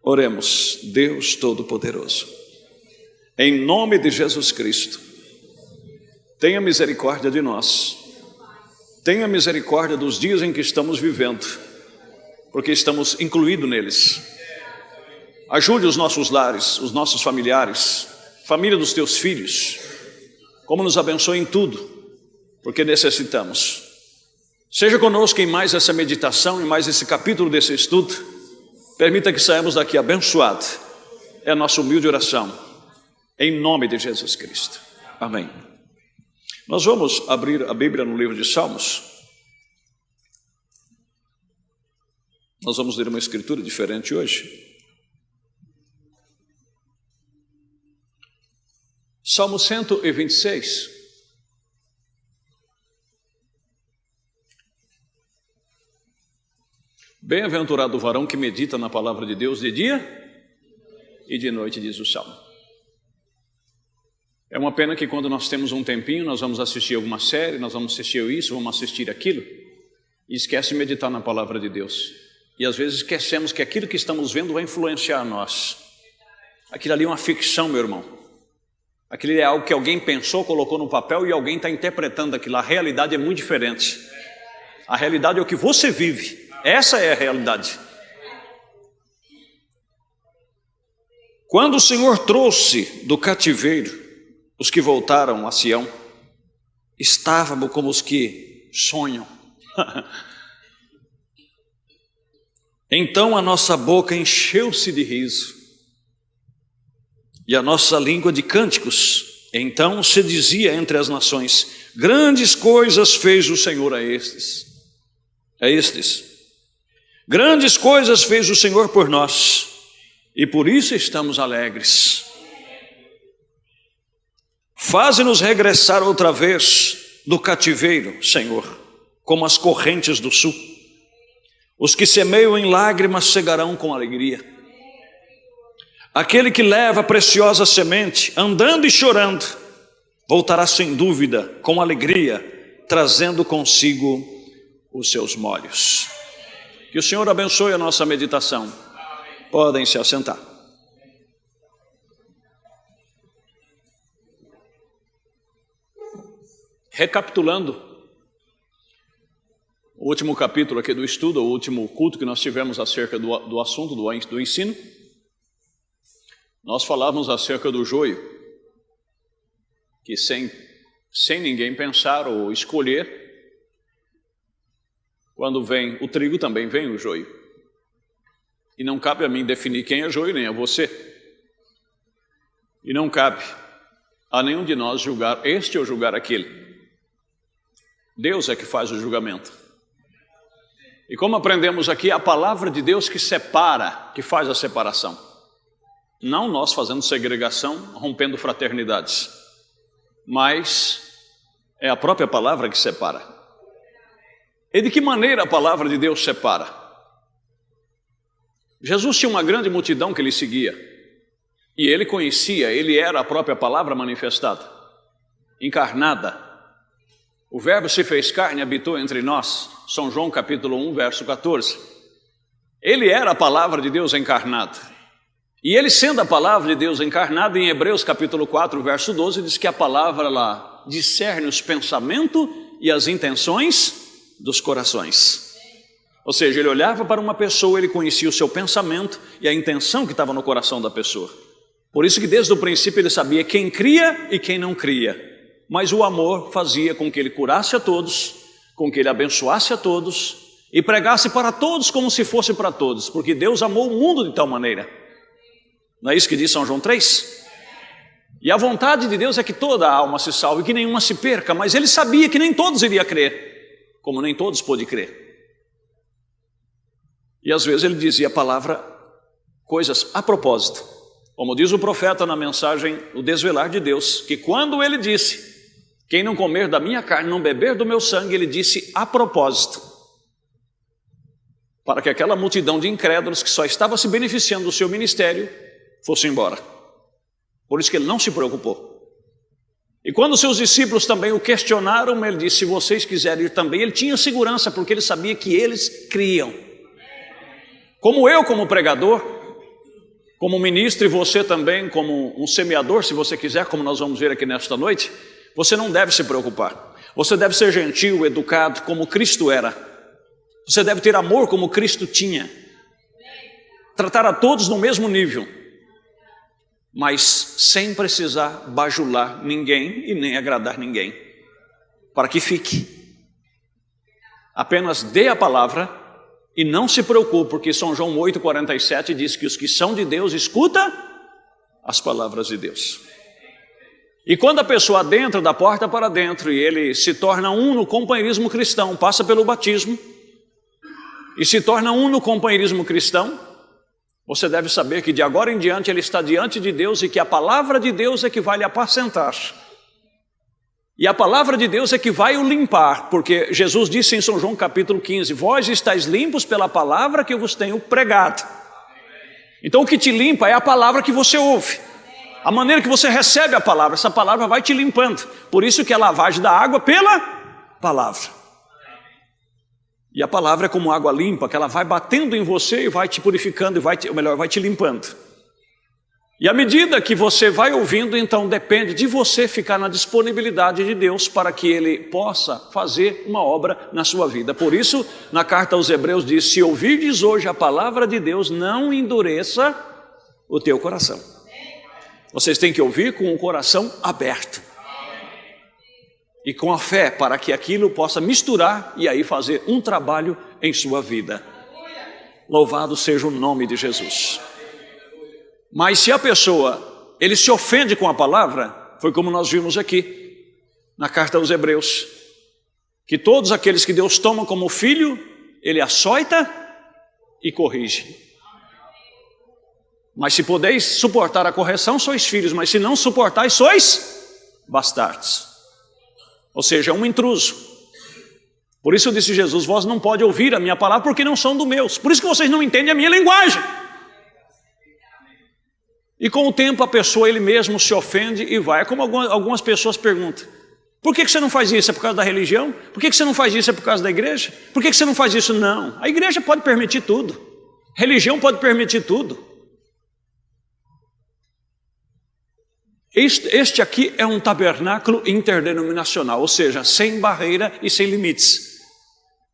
Oremos. Deus Todo-Poderoso, em nome de Jesus Cristo, tenha misericórdia de nós, tenha misericórdia dos dias em que estamos vivendo, porque estamos incluídos neles. Ajude os nossos lares, os nossos familiares, família dos teus filhos, como nos abençoe em tudo, porque necessitamos. Seja conosco em mais essa meditação, em mais esse capítulo desse estudo. Permita que saímos daqui abençoados. É a nossa humilde oração, em nome de Jesus Cristo. Amém. Nós vamos abrir a Bíblia no livro de Salmos. Nós vamos ler uma escritura diferente hoje. Salmo 126. Bem-aventurado o varão que medita na palavra de Deus de dia e de noite, diz o Salmo. É uma pena que quando nós temos um tempinho, nós vamos assistir alguma série, nós vamos assistir isso, vamos assistir aquilo, e esquece de meditar na palavra de Deus. E às vezes esquecemos que aquilo que estamos vendo vai influenciar nós. Aquilo ali é uma ficção, meu irmão. Aquilo é algo que alguém pensou, colocou no papel e alguém está interpretando aquilo. A realidade é muito diferente. A realidade é o que você vive. Essa é a realidade. Quando o Senhor trouxe do cativeiro os que voltaram a Sião, estávamos como os que sonham. Então a nossa boca encheu-se de riso e a nossa língua de cânticos. Então se dizia entre as nações: grandes coisas fez o Senhor a estes. Grandes coisas fez o Senhor por nós, e por isso estamos alegres. Faze-nos regressar outra vez do cativeiro, Senhor, como as correntes do sul. Os que semeiam em lágrimas cegarão com alegria. Aquele que leva a preciosa semente, andando e chorando, voltará sem dúvida com alegria, trazendo consigo os seus molhos. Que o Senhor abençoe a nossa meditação. Podem se assentar. Recapitulando o último capítulo aqui do estudo, o último culto que nós tivemos acerca do assunto do ensino, nós falávamos acerca do joio, que sem ninguém pensar ou escolher, quando vem o trigo, também vem o joio. E não cabe a mim definir quem é joio, nem a você. E não cabe a nenhum de nós julgar este ou julgar aquele. Deus é que faz o julgamento. E como aprendemos aqui, a palavra de Deus que separa, que faz a separação. Não nós fazendo segregação, rompendo fraternidades. Mas é a própria palavra que separa. E de que maneira a palavra de Deus separa? Jesus tinha uma grande multidão que ele seguia. E ele conhecia, ele era a própria palavra manifestada, encarnada. O verbo se fez carne e habitou entre nós. São João capítulo 1, verso 14. Ele era a palavra de Deus encarnada. E ele sendo a palavra de Deus encarnada, em Hebreus capítulo 4, verso 12, diz que a palavra lá discerne os pensamentos e as intenções dos corações. Ou seja, ele olhava para uma pessoa, ele conhecia o seu pensamento e a intenção que estava no coração da pessoa. Por isso que desde o princípio ele sabia quem cria e quem não cria. Mas o amor fazia com que ele curasse a todos, com que ele abençoasse a todos e pregasse para todos como se fosse para todos, porque Deus amou o mundo de tal maneira. Não é isso que diz São João 3? E a vontade de Deus é que toda a alma se salve, que nenhuma se perca, mas ele sabia que nem todos iriam crer, como nem todos pôde crer. E às vezes ele dizia a palavra, coisas a propósito. Como diz o profeta na mensagem, o desvelar de Deus, que quando ele disse, quem não comer da minha carne, não beber do meu sangue, ele disse a propósito. Para que aquela multidão de incrédulos que só estava se beneficiando do seu ministério, fosse embora. Por isso que ele não se preocupou. E quando seus discípulos também o questionaram, ele disse, se vocês quiserem ir também, ele tinha segurança, porque ele sabia que eles criam. Como eu, como pregador, como ministro e você também como um semeador, se você quiser, como nós vamos ver aqui nesta noite, você não deve se preocupar. Você deve ser gentil, educado, como Cristo era. Você deve ter amor como Cristo tinha. Tratar a todos no mesmo nível, mas sem precisar bajular ninguém e nem agradar ninguém, para que fique. Apenas dê a palavra e não se preocupe, porque São João 8,47 diz que os que são de Deus escutam as palavras de Deus. E quando a pessoa adentra da porta para dentro e ele se torna um no companheirismo cristão, passa pelo batismo e se torna um no companheirismo cristão, você deve saber que de agora em diante ele está diante de Deus e que a palavra de Deus é que vai lhe apacentar. E a palavra de Deus é que vai o limpar, porque Jesus disse em São João capítulo 15, vós estáis limpos pela palavra que eu vos tenho pregado. Então o que te limpa é a palavra que você ouve. A maneira que você recebe a palavra, essa palavra vai te limpando. Por isso que é a lavagem da água pela palavra. E a palavra é como água limpa, que ela vai batendo em você e vai te purificando, e vai te limpando. E à medida que você vai ouvindo, então depende de você ficar na disponibilidade de Deus para que Ele possa fazer uma obra na sua vida. Por isso, na carta aos Hebreus diz, se ouvirdes hoje a palavra de Deus, não endureça o teu coração. Vocês têm que ouvir com o coração aberto. E com a fé, para que aquilo possa misturar e aí fazer um trabalho em sua vida. Louvado seja o nome de Jesus. Mas se a pessoa, ele se ofende com a palavra, foi como nós vimos aqui, na carta aos Hebreus, que todos aqueles que Deus toma como filho, Ele açoita e corrige. Mas se podeis suportar a correção, sois filhos, mas se não suportais, sois bastardos. Ou seja, um intruso. Por isso disse Jesus, vós não pode ouvir a minha palavra porque não são do meus. Por isso que vocês não entendem a minha linguagem. E com o tempo a pessoa, ele mesmo se ofende e vai. É como algumas pessoas perguntam, por que você não faz isso? É por causa da religião? Por que você não faz isso? É por causa da igreja? Por que você não faz isso? Não. A igreja pode permitir tudo. A religião pode permitir tudo. Este aqui é um tabernáculo interdenominacional, ou seja, sem barreira e sem limites.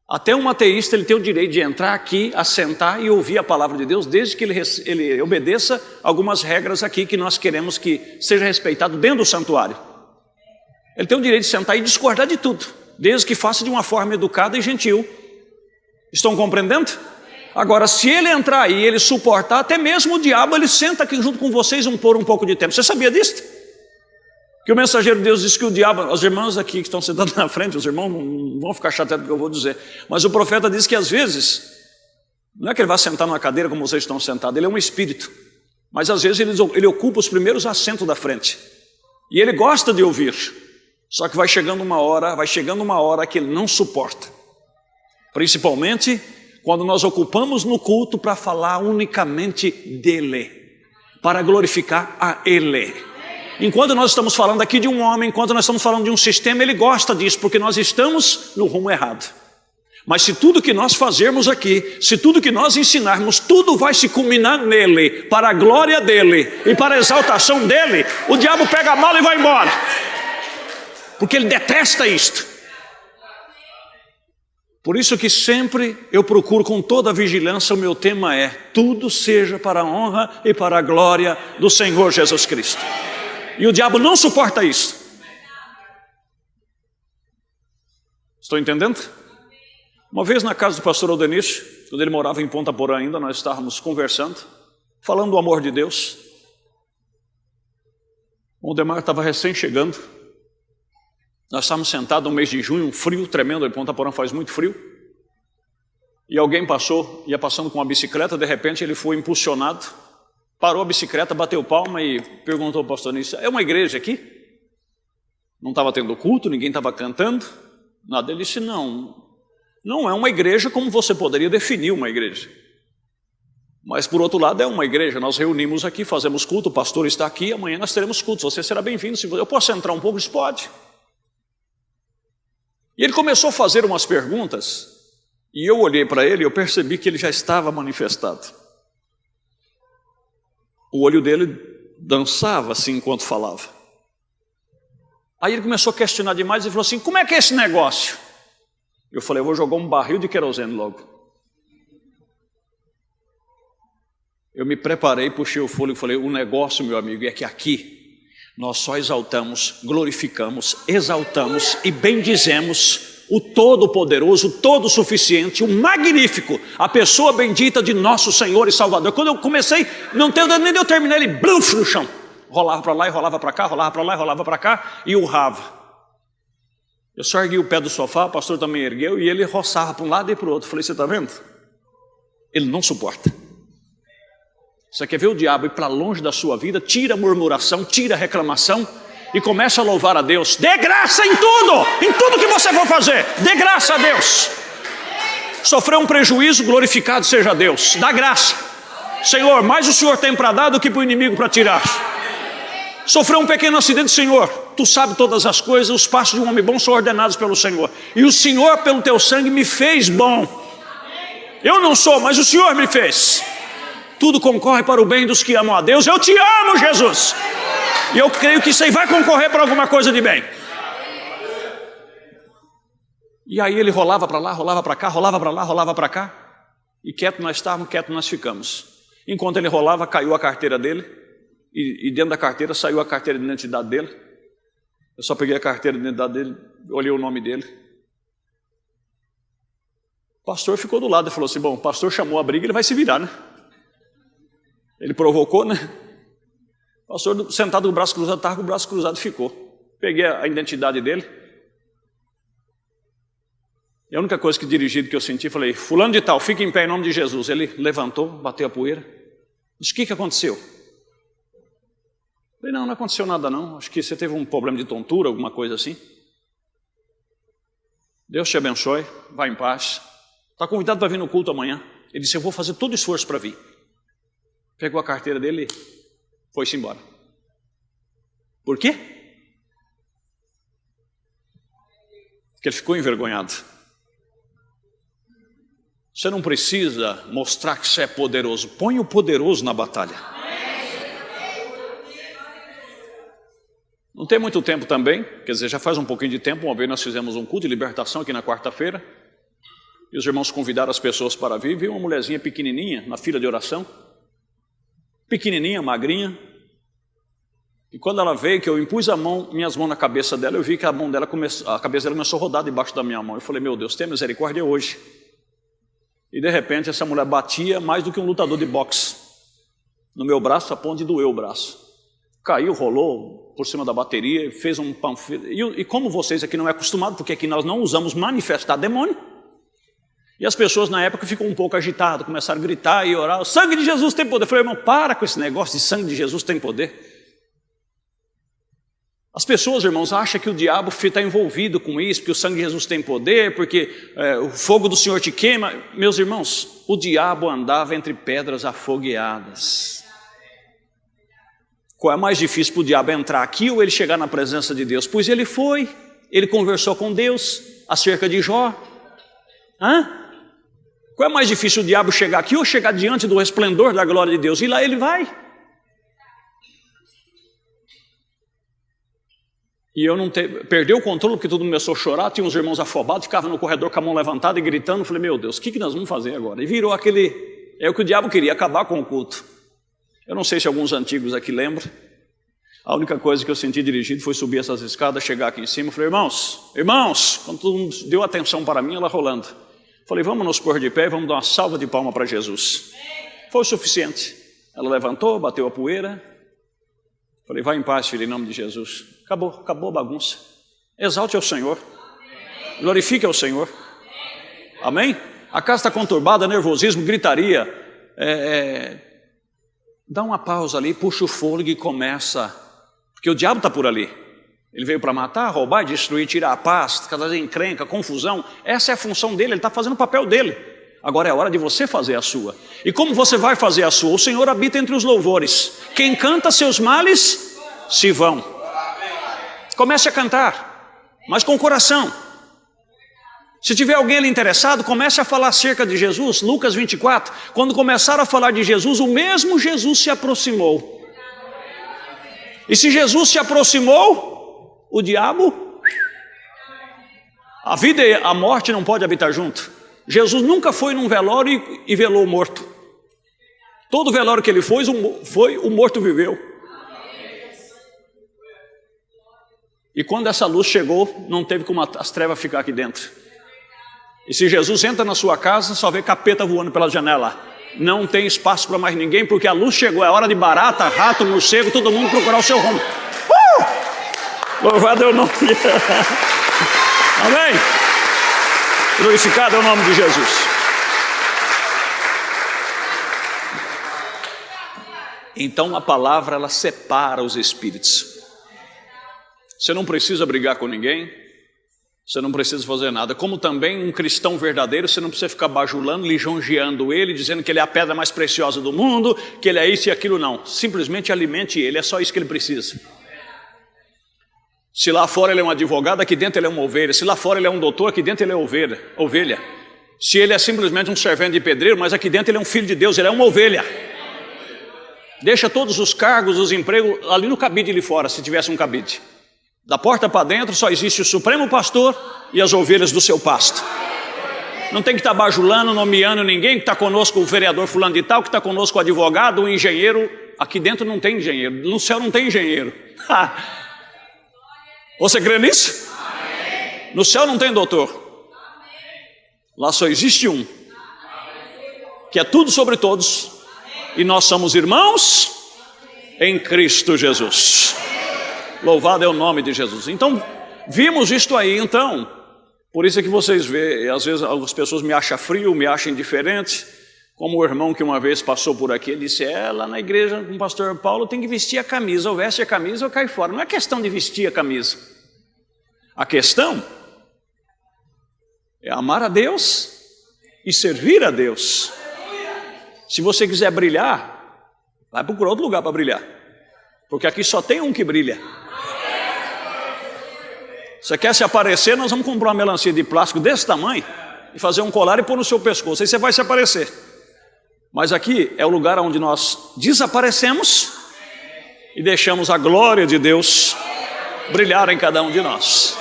Até um ateísta ele tem o direito de entrar aqui, assentar e ouvir a palavra de Deus, desde que ele obedeça algumas regras aqui que nós queremos que seja respeitado dentro do santuário. Ele tem o direito de sentar e discordar de tudo, desde que faça de uma forma educada e gentil. Estão compreendendo? Agora, se ele entrar aí e ele suportar, até mesmo o diabo, ele senta aqui junto com vocês por um pouco de tempo. Você sabia disso? Que o mensageiro de Deus disse que o diabo, os irmãos aqui que estão sentados na frente, os irmãos não vão ficar chateados do que eu vou dizer, mas o profeta diz que às vezes, não é que ele vai sentar numa cadeira como vocês estão sentados, ele é um espírito, mas às vezes ele ocupa os primeiros assentos da frente, e ele gosta de ouvir, só que vai chegando uma hora que ele não suporta, principalmente quando nós ocupamos no culto para falar unicamente dele, para glorificar a ele. Enquanto nós estamos falando aqui de um homem, enquanto nós estamos falando de um sistema, ele gosta disso, porque nós estamos no rumo errado. Mas se tudo que nós fazermos aqui, se tudo que nós ensinarmos, tudo vai se culminar nele, para a glória dele e para a exaltação dele, o diabo pega a mala e vai embora, porque ele detesta isto. Por isso que sempre eu procuro com toda a vigilância, o meu tema é, tudo seja para a honra e para a glória do Senhor Jesus Cristo. E o diabo não suporta isso. Estou entendendo? Uma vez na casa do pastor Aldenício, quando ele morava em Ponta Porã ainda, nós estávamos conversando, falando do amor de Deus. O Aldemar estava recém chegando. Nós estávamos sentados no mês de junho, um frio tremendo, em Ponta Porã faz muito frio. E alguém ia passando com uma bicicleta, de repente ele foi impulsionado, parou a bicicleta, bateu palma e perguntou ao pastor Aldenício, é uma igreja aqui? Não estava tendo culto, ninguém estava cantando, nada. Ele disse, não é uma igreja como você poderia definir uma igreja. Mas por outro lado é uma igreja, nós reunimos aqui, fazemos culto, o pastor está aqui, amanhã nós teremos culto, você será bem-vindo. Eu posso entrar um pouco? Ele disse, pode. E ele começou a fazer umas perguntas, e eu olhei para ele e eu percebi que ele já estava manifestado. o olho dele dançava assim enquanto falava. Aí ele começou a questionar demais e falou assim: como é que é esse negócio? Eu falei: eu vou jogar um barril de querosene logo. Eu me preparei, puxei o fôlego e falei: o negócio, meu amigo, é que aqui nós só exaltamos, glorificamos, exaltamos e bendizemos o Todo-Poderoso, o Todo-Suficiente, o Magnífico, a pessoa bendita de nosso Senhor e Salvador. Quando eu comecei, não tem nem eu terminei, ele bluf no chão. Rolava para lá e rolava para cá, rolava para lá e rolava para cá e urrava. Eu só ergui o pé do sofá, o pastor também ergueu e ele roçava para um lado e para o outro. Falei: você está vendo? Ele não suporta. Você quer ver o diabo ir para longe da sua vida? Tira a murmuração, tira a reclamação e começa a louvar a Deus. Dê graça em tudo que você for fazer. Dê graça a Deus. Sofreu um prejuízo, glorificado seja Deus. Dá graça. Senhor, mais o Senhor tem para dar do que para o inimigo para tirar. Sofreu um pequeno acidente, Senhor, tu sabes todas as coisas, os passos de um homem bom são ordenados pelo Senhor. E o Senhor, pelo teu sangue, me fez bom. Eu não sou, mas o Senhor me fez. Tudo concorre para o bem dos que amam a Deus. Eu te amo, Jesus. E eu creio que isso aí vai concorrer para alguma coisa de bem. E aí ele rolava para lá, rolava para cá, rolava para lá, rolava para cá. E quieto nós estávamos, quieto nós ficamos. Enquanto ele rolava, caiu a carteira dele. E dentro da carteira saiu a carteira de identidade dele. Eu só peguei a carteira de identidade dele, olhei o nome dele. O pastor ficou do lado e falou assim: bom, o pastor chamou a briga, ele vai se virar, né? Ele provocou, né? O pastor sentado com o braço cruzado, estava com o braço cruzado e ficou. Peguei a identidade dele. E a única coisa que dirigido que eu senti, falei: fulano de tal, fica em pé em nome de Jesus. Ele levantou, bateu a poeira. Disse: o que aconteceu? Falei: não aconteceu nada não. Acho que você teve um problema de tontura, alguma coisa assim. Deus te abençoe, vá em paz. Está convidado para vir no culto amanhã. Ele disse: eu vou fazer todo o esforço para vir. Pegou a carteira dele e foi-se embora. Por quê? Porque ele ficou envergonhado. Você não precisa mostrar que você é poderoso. Põe o poderoso na batalha. Não tem muito tempo também, quer dizer, já faz um pouquinho de tempo. Uma vez nós fizemos um culto de libertação aqui na quarta-feira. E os irmãos convidaram as pessoas para vir. Viu uma mulherzinha pequenininha na fila de oração. Pequenininha, magrinha. E quando ela veio, que eu impus minhas mãos na cabeça dela, eu vi que a cabeça dela começou a rodar debaixo da minha mão. Eu falei: meu Deus, tenha misericórdia hoje. E de repente essa mulher batia mais do que um lutador de boxe no meu braço, a ponto de doer o braço. Caiu, rolou por cima da bateria, fez um panfleto. E como vocês aqui não é acostumado, porque aqui nós não usamos manifestar demônio. E as pessoas na época ficam um pouco agitadas, começaram a gritar e orar: o sangue de Jesus tem poder. Eu falei: irmão, para com esse negócio de sangue de Jesus tem poder. As pessoas, irmãos, acham que o diabo está envolvido com isso, porque o sangue de Jesus tem poder, porque o fogo do Senhor te queima. Meus irmãos, o diabo andava entre pedras afogueadas. Qual é mais difícil para o diabo, entrar aqui ou ele chegar na presença de Deus? Pois ele foi, ele conversou com Deus acerca de Jó. Qual é mais difícil, o diabo chegar aqui ou chegar diante do resplendor da glória de Deus? E lá ele vai. E eu não perdi o controle, porque todo mundo começou a chorar. Tinha uns irmãos afobados, ficavam no corredor com a mão levantada e gritando. Falei: meu Deus, o que nós vamos fazer agora? E virou aquele... É o que o diabo queria, acabar com o culto. Eu não sei se alguns antigos aqui lembram. A única coisa que eu senti dirigido foi subir essas escadas, chegar aqui em cima. Falei: irmãos, quando todo mundo deu atenção para mim, ela rolando. Falei: vamos nos pôr de pé e vamos dar uma salva de palma para Jesus. Foi o suficiente. Ela levantou, bateu a poeira. Falei: vai em paz, filho, em nome de Jesus. Acabou a bagunça. Exalte ao Senhor. Glorifique ao Senhor. Amém? A casa está conturbada, nervosismo, gritaria. Dá uma pausa ali, puxa o fôlego e começa. Porque o diabo está por ali. Ele veio para matar, roubar, destruir, tirar a paz, trazer encrenca, confusão. Essa é a função dele, ele está fazendo o papel dele. Agora é hora de você fazer a sua. E como você vai fazer a sua? O Senhor habita entre os louvores. Quem canta, seus males se vão. Comece a cantar, mas com o coração. Se tiver alguém ali interessado, comece a falar acerca de Jesus. Lucas 24, quando começaram a falar de Jesus, o mesmo Jesus se aproximou. E se Jesus se aproximou, o diabo, a vida e a morte não podem habitar junto. Jesus nunca foi num velório e velou o morto. Todo velório que ele foi, o morto viveu. E quando essa luz chegou, não teve como as trevas ficar aqui dentro. E se Jesus entra na sua casa, só vê capeta voando pela janela. Não tem espaço para mais ninguém, porque a luz chegou. É hora de barata, rato, morcego, todo mundo procurar o seu rumo. Louvado é o nome de Jesus. Amém? Glorificado é o nome de Jesus. Então a palavra, ela separa os espíritos. Você não precisa brigar com ninguém, você não precisa fazer nada. Como também um cristão verdadeiro, você não precisa ficar bajulando, lisonjeando ele, dizendo que ele é a pedra mais preciosa do mundo, que ele é isso e aquilo, não. Simplesmente alimente ele, é só isso que ele precisa. Se lá fora ele é um advogado, aqui dentro ele é uma ovelha. Se lá fora ele é um doutor, aqui dentro ele é ovelha. Se ele é simplesmente um servente de pedreiro, mas aqui dentro ele é um filho de Deus, ele é uma ovelha. Deixa todos os cargos, os empregos ali no cabide ali fora, se tivesse um cabide. Da porta para dentro só existe o supremo pastor e as ovelhas do seu pasto. Não tem que estar bajulando, nomeando ninguém, que está conosco o vereador fulano de tal, que está conosco o advogado, o engenheiro. Aqui dentro não tem engenheiro, no céu não tem engenheiro. Você crê nisso? No céu não tem doutor. Lá só existe um, que é tudo sobre todos. E nós somos irmãos em Cristo Jesus. Louvado é o nome de Jesus. Então, vimos isto aí, então. Por isso é que vocês veem, às vezes algumas pessoas me acham frio, me acham indiferente. Como o irmão que uma vez passou por aqui, ele disse, lá na igreja com o pastor Paulo tem que vestir a camisa, ou veste a camisa ou cai fora. Não é questão de vestir a camisa. A questão é amar a Deus e servir a Deus. Se você quiser brilhar, vai procurar outro lugar para brilhar. Porque aqui só tem um que brilha. Você quer se aparecer, nós vamos comprar uma melancia de plástico desse tamanho e fazer um colar e pôr no seu pescoço. Aí você vai se aparecer. Mas aqui é o lugar onde nós desaparecemos e deixamos a glória de Deus brilhar em cada um de nós.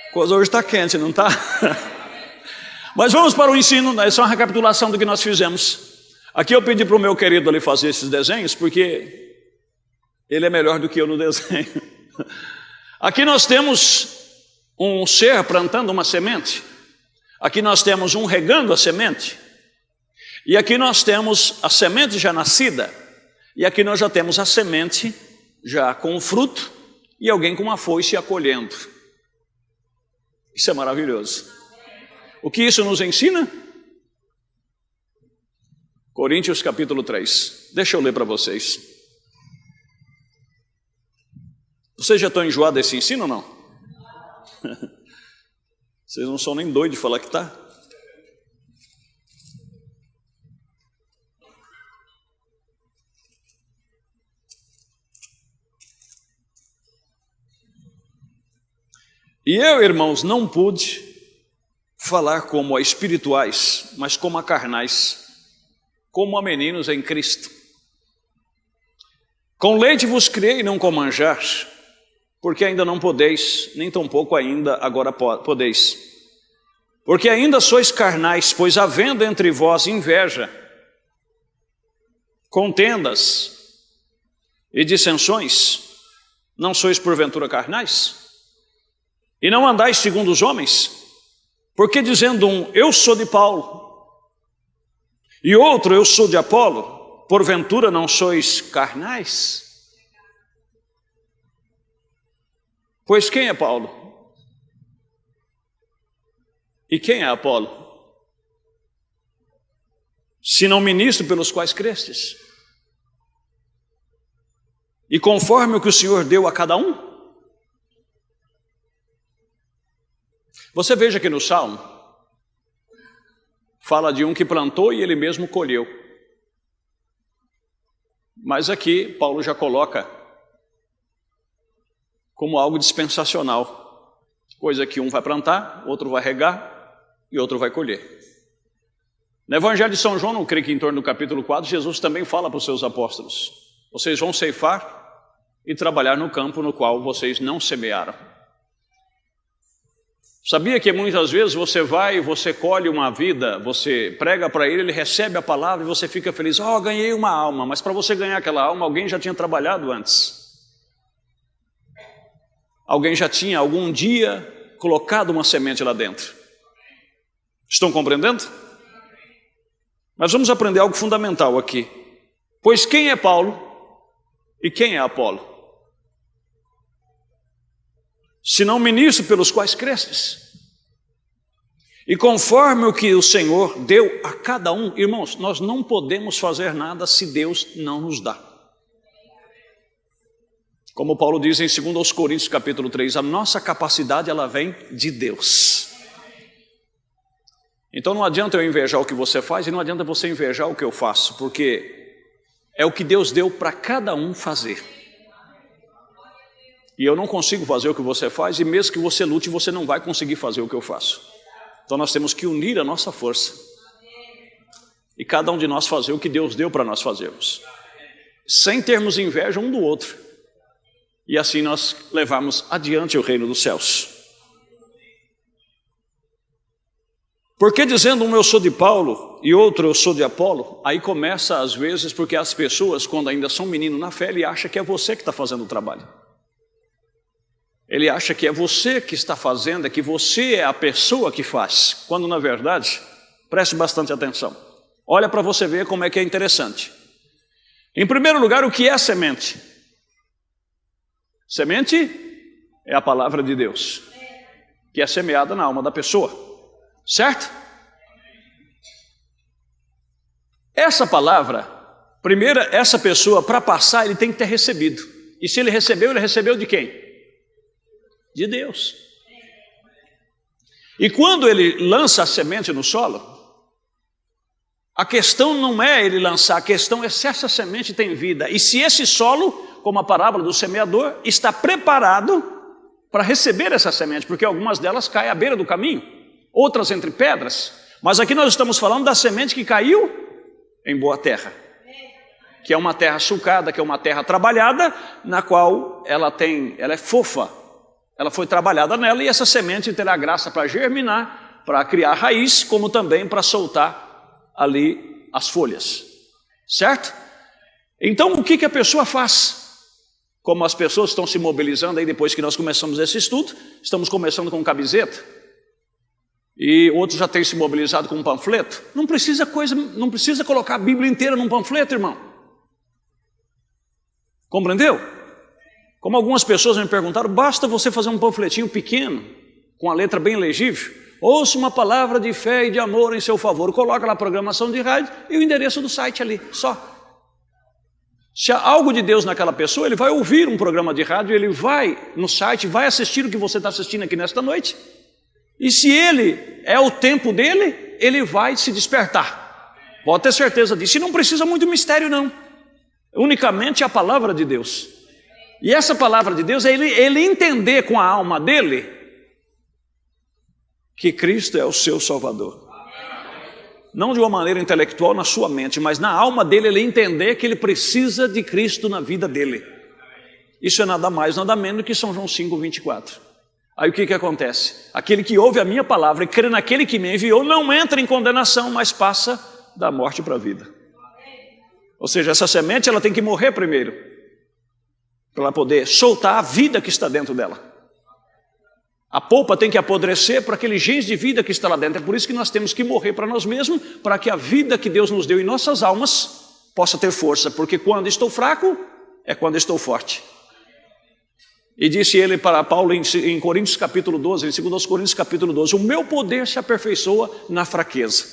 A coisa hoje está quente, não está? Mas vamos para o ensino, essa é uma recapitulação do que nós fizemos. Aqui eu pedi para o meu querido ali fazer esses desenhos, porque ele é melhor do que eu no desenho. Aqui nós temos um ser plantando uma semente. Aqui nós temos um regando a semente. E aqui nós temos a semente já nascida. E aqui nós já temos a semente já com o fruto e alguém com uma foice acolhendo. Isso é maravilhoso. O que isso nos ensina? Coríntios capítulo 3. Deixa eu ler para vocês. Vocês já estão enjoados desse ensino ou não? Vocês não são nem doidos de falar que está? E eu, irmãos, não pude falar como a espirituais, mas como a carnais, como a meninos em Cristo. Com leite vos criei, não com manjar, porque ainda não podeis, nem tampouco ainda agora podeis. Porque ainda sois carnais, pois havendo entre vós inveja, contendas e dissensões, não sois porventura carnais? E não andais segundo os homens? Porque dizendo um, eu sou de Paulo, e outro, eu sou de Apolo, porventura não sois carnais? Pois quem é Paulo? E quem é Apolo? Se não ministro pelos quais crestes? E conforme o que o Senhor deu a cada um? Você veja que no Salmo, fala de um que plantou e ele mesmo colheu. Mas aqui, Paulo já coloca como algo dispensacional. Coisa que um vai plantar, outro vai regar e outro vai colher. No Evangelho de São João, não creio que em torno do capítulo 4, Jesus também fala para os seus apóstolos: vocês vão ceifar e trabalhar no campo no qual vocês não semearam. Sabia que muitas vezes você vai e você colhe uma vida, você prega para ele, ele recebe a palavra e você fica feliz: ganhei uma alma. Mas para você ganhar aquela alma, alguém já tinha trabalhado antes. Alguém já tinha algum dia colocado uma semente lá dentro. Estão compreendendo? Mas vamos aprender algo fundamental aqui. Pois quem é Paulo e quem é Apolo? Senão ministro pelos quais cresces. E conforme o que o Senhor deu a cada um, irmãos, nós não podemos fazer nada se Deus não nos dá. Como Paulo diz em 2 Coríntios capítulo 3, a nossa capacidade ela vem de Deus. Então não adianta eu invejar o que você faz e não adianta você invejar o que eu faço, porque é o que Deus deu para cada um fazer. E eu não consigo fazer o que você faz, e mesmo que você lute, você não vai conseguir fazer o que eu faço. Então nós temos que unir a nossa força. E cada um de nós fazer o que Deus deu para nós fazermos. Sem termos inveja um do outro. E assim nós levarmos adiante o reino dos céus. Porque dizendo um eu sou de Paulo e outro eu sou de Apolo, aí começa às vezes porque as pessoas, quando ainda são meninos na fé, ele acha que é você que está fazendo o trabalho. Ele acha que é você que está fazendo, é que você é a pessoa que faz, quando na verdade, preste bastante atenção. Olha para você ver como é que é interessante. Em primeiro lugar, o que é semente? Semente é a palavra de Deus, que é semeada na alma da pessoa, certo? Essa palavra, primeiro, essa pessoa, para passar, ele tem que ter recebido. E se ele recebeu de quem? De Deus. E quando ele lança a semente no solo, a questão não é ele lançar, a questão é se essa semente tem vida. E se esse solo, como a parábola do semeador, está preparado para receber essa semente, porque algumas delas caem à beira do caminho, outras entre pedras. Mas aqui nós estamos falando da semente que caiu em boa terra, que é uma terra sulcada, que é uma terra trabalhada, na qual ela é fofa. Ela foi trabalhada nela e essa semente terá graça para germinar, para criar raiz, como também para soltar ali as folhas, certo? Então o que a pessoa faz? Como as pessoas estão se mobilizando aí depois que nós começamos esse estudo, estamos começando com camiseta, e outros já têm se mobilizado com um panfleto. Não precisa colocar a Bíblia inteira num panfleto, irmão. Compreendeu? Como algumas pessoas me perguntaram, basta você fazer um panfletinho pequeno, com a letra bem legível, ouça uma palavra de fé e de amor em seu favor, coloca lá a programação de rádio e o endereço do site ali, só. Se há algo de Deus naquela pessoa, ele vai ouvir um programa de rádio, ele vai no site, vai assistir o que você está assistindo aqui nesta noite, e se ele é o tempo dele, ele vai se despertar. Pode ter certeza disso, e não precisa muito mistério não, unicamente a palavra de Deus. E essa palavra de Deus é ele entender com a alma dele que Cristo é o seu Salvador. Não de uma maneira intelectual na sua mente, mas na alma dele ele entender que ele precisa de Cristo na vida dele. Isso é nada mais, nada menos que São João 5:24. Aí o que acontece? Aquele que ouve a minha palavra e crê naquele que me enviou não entra em condenação, mas passa da morte para a vida. Ou seja, essa semente ela tem que morrer primeiro, para ela poder soltar a vida que está dentro dela. A polpa tem que apodrecer para aquele genes de vida que está lá dentro. É por isso que nós temos que morrer para nós mesmos, para que a vida que Deus nos deu em nossas almas possa ter força, porque quando estou fraco, é quando estou forte. E disse ele para Paulo em Coríntios capítulo 12, em 2 Coríntios capítulo 12, o meu poder se aperfeiçoa na fraqueza.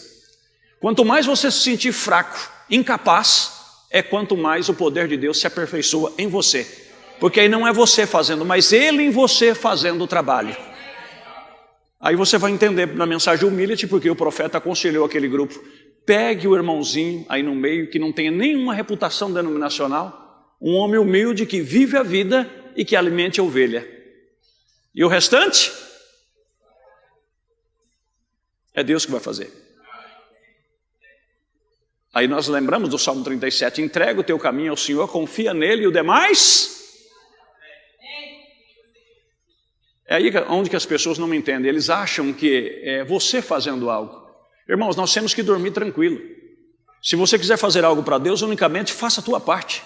Quanto mais você se sentir fraco, incapaz, é quanto mais o poder de Deus se aperfeiçoa em você. Porque aí não é você fazendo, mas Ele em você fazendo o trabalho. Aí você vai entender na mensagem humilde, porque o profeta aconselhou aquele grupo, pegue o irmãozinho aí no meio, que não tenha nenhuma reputação denominacional, um homem humilde que vive a vida e que alimente a ovelha. E o restante, É Deus que vai fazer. Aí nós lembramos do Salmo 37, entrega o teu caminho ao Senhor, confia nele e o demais... É aí onde que as pessoas não me entendem. Eles acham que é você fazendo algo. Irmãos, nós temos que dormir tranquilo. Se você quiser fazer algo para Deus, unicamente faça a tua parte.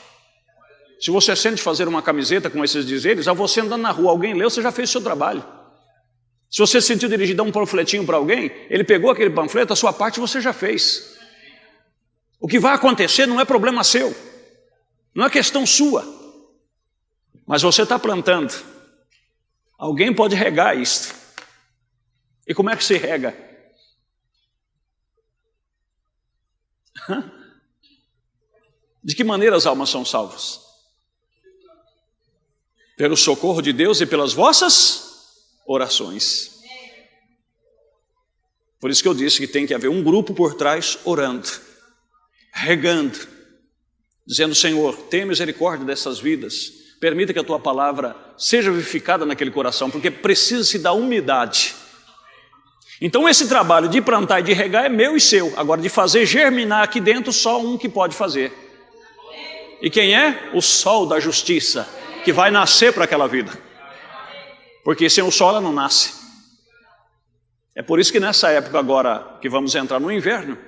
Se você sente fazer uma camiseta com esses dizeres, ao você andando na rua, alguém leu, você já fez o seu trabalho. Se você sentiu dirigir, dar um panfletinho para alguém, ele pegou aquele panfleto, a sua parte você já fez. O que vai acontecer não é problema seu, não é questão sua, mas você está plantando. Alguém pode regar isto. E como é que se rega? De que maneira as almas são salvas? Pelo socorro de Deus e pelas vossas orações. Por isso que eu disse que tem que haver um grupo por trás orando, regando, dizendo: Senhor, tenha misericórdia dessas vidas, permita que a tua palavra seja vivificada naquele coração, porque precisa-se da umidade. Então esse trabalho de plantar e de regar é meu e seu. Agora, de fazer germinar aqui dentro, só um que pode fazer. E quem é? O sol da justiça, que vai nascer para aquela vida. Porque sem o sol ela não nasce. É por isso que nessa época agora, que vamos entrar no inverno,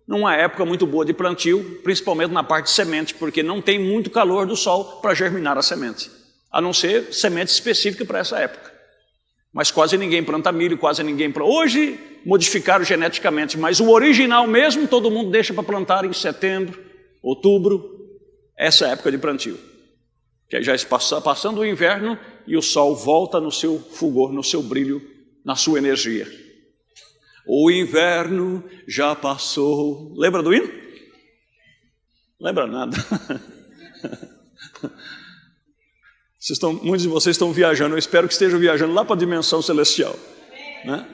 numa época muito boa de plantio, principalmente na parte de semente, porque não tem muito calor do sol para germinar a semente, a não ser semente específica para essa época. Mas quase ninguém planta milho, quase ninguém planta. Hoje modificaram geneticamente, mas o original mesmo todo mundo deixa para plantar em setembro, outubro, essa época de plantio. Que aí já está passando o inverno e o sol volta no seu fulgor, no seu brilho, na sua energia. O inverno já passou. Lembra do hino? Lembra nada. Muitos de vocês estão viajando. Eu espero que estejam viajando lá para a dimensão celestial, né?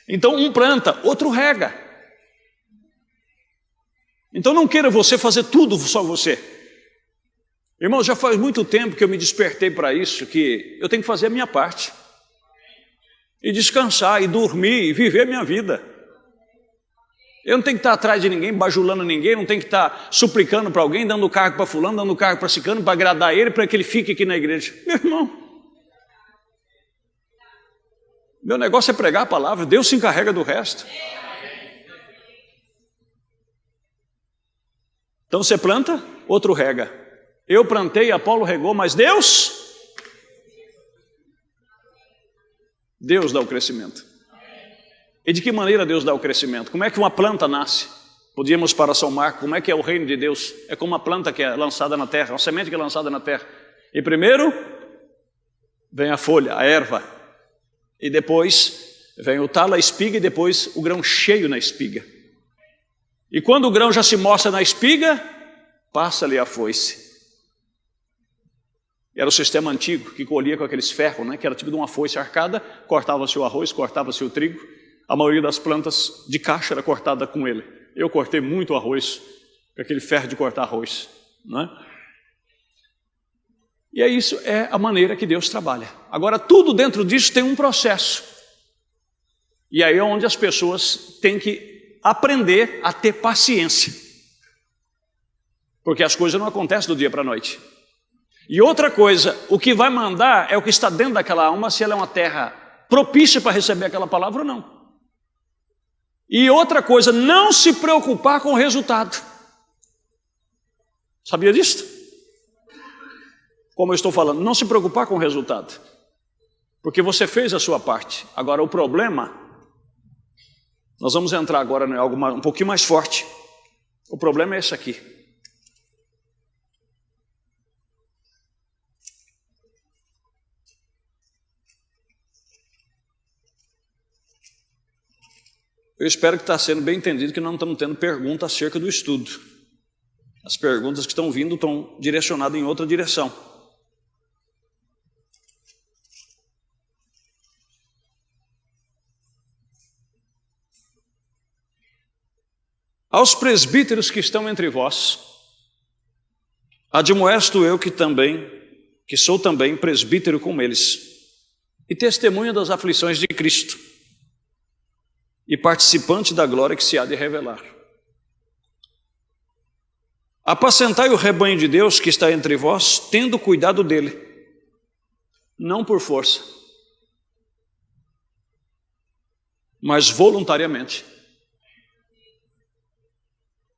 Então um planta, outro rega. Então não queira você fazer tudo só você. Irmãos, já faz muito tempo que eu me despertei para isso, que eu tenho que fazer a minha parte. E descansar, e dormir, e viver a minha vida. Eu não tenho que estar atrás de ninguém, bajulando ninguém, não tenho que estar suplicando para alguém, dando cargo para fulano, dando cargo para ciclano, para agradar ele, para que ele fique aqui na igreja. Meu irmão, meu negócio é pregar a palavra, Deus se encarrega do resto. Então você planta, outro rega. Eu plantei, Apolo regou, mas Deus dá o crescimento. E de que maneira Deus dá o crescimento? Como é que uma planta nasce? Podíamos para São Marcos, como é que é o reino de Deus? É como uma planta que é lançada na terra, uma semente que é lançada na terra. E primeiro vem a folha, a erva. E depois vem o talo, a espiga, e depois o grão cheio na espiga. E quando o grão já se mostra na espiga, passa-lhe a foice. Era o sistema antigo, que colhia com aqueles ferros, né? Que era tipo de uma foice arcada, cortava-se o arroz, cortava-se o trigo. A maioria das plantas de caixa era cortada com ele. Eu cortei muito arroz, com aquele ferro de cortar arroz, né? E isso é a maneira que Deus trabalha. Agora, tudo dentro disso tem um processo. E aí é onde as pessoas têm que aprender a ter paciência. Porque as coisas não acontecem do dia para a noite. E outra coisa, o que vai mandar é o que está dentro daquela alma, se ela é uma terra propícia para receber aquela palavra ou não. E outra coisa, não se preocupar com o resultado. Sabia disso? Como eu estou falando, não se preocupar com o resultado. Porque você fez a sua parte. Agora o problema, nós vamos entrar agora em algo um pouquinho mais forte. O problema é esse aqui. Eu espero que está sendo bem entendido que não estamos tendo pergunta acerca do estudo. As perguntas que estão vindo estão direcionadas em outra direção. Aos presbíteros que estão entre vós, admoesto eu que sou também presbítero com eles, e testemunha das aflições de Cristo, e participante da glória que se há de revelar. Apacentai o rebanho de Deus que está entre vós, tendo cuidado dele, não por força, mas voluntariamente,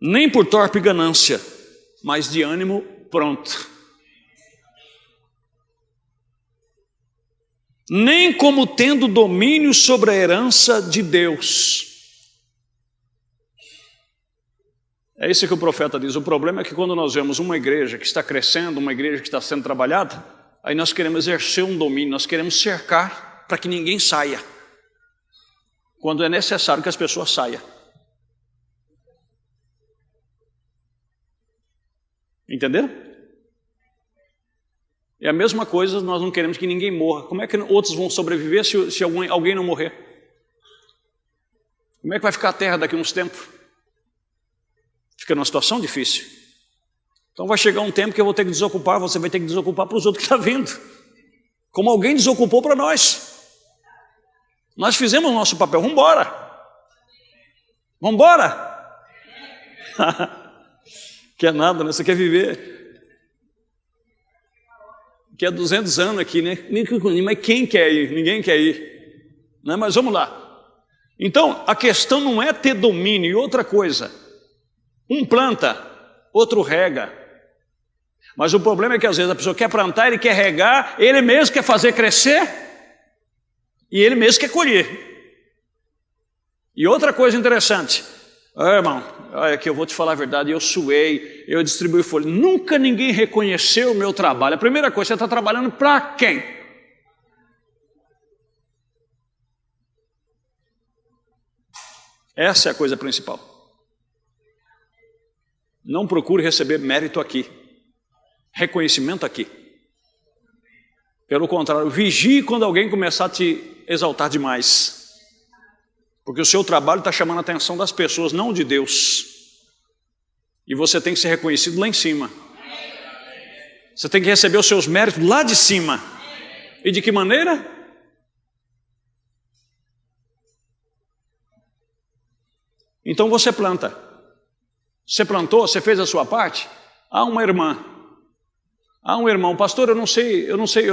nem por torpe ganância, mas de ânimo pronto, nem como tendo domínio sobre a herança de Deus. É isso que o profeta diz. O problema é que quando nós vemos uma igreja que está crescendo, uma igreja que está sendo trabalhada, aí nós queremos exercer um domínio, nós queremos cercar para que ninguém saia, quando é necessário que as pessoas saiam. Entenderam? É a mesma coisa, nós não queremos que ninguém morra. Como é que outros vão sobreviver se alguém não morrer? Como é que vai ficar a terra daqui a uns tempos? Fica numa situação difícil. Então vai chegar um tempo que eu vou ter que desocupar, você vai ter que desocupar para os outros que estão vindo. Como alguém desocupou para nós. Nós fizemos o nosso papel, vamos embora. Vamos embora. Quer nada, né? Você quer viver. Quer 200 anos aqui, né? Mas quem quer ir? Ninguém quer ir. Né? Mas vamos lá. Então, a questão não é ter domínio. E outra coisa, um planta, outro rega. Mas o problema é que às vezes a pessoa quer plantar, ele quer regar, ele mesmo quer fazer crescer e ele mesmo quer colher. E outra coisa interessante, irmão, olha que eu vou te falar a verdade, eu suei, eu distribuí folha, nunca ninguém reconheceu o meu trabalho. A primeira coisa, você está trabalhando para quem? Essa é a coisa principal. Não procure receber mérito aqui, reconhecimento aqui. Pelo contrário, vigie quando alguém começar a te exaltar demais. Porque o seu trabalho está chamando a atenção das pessoas, não de Deus. E você tem que ser reconhecido lá em cima. Você tem que receber os seus méritos lá de cima. E de que maneira? Então você planta. Você plantou, você fez a sua parte? Há uma irmã, há um irmão, pastor, eu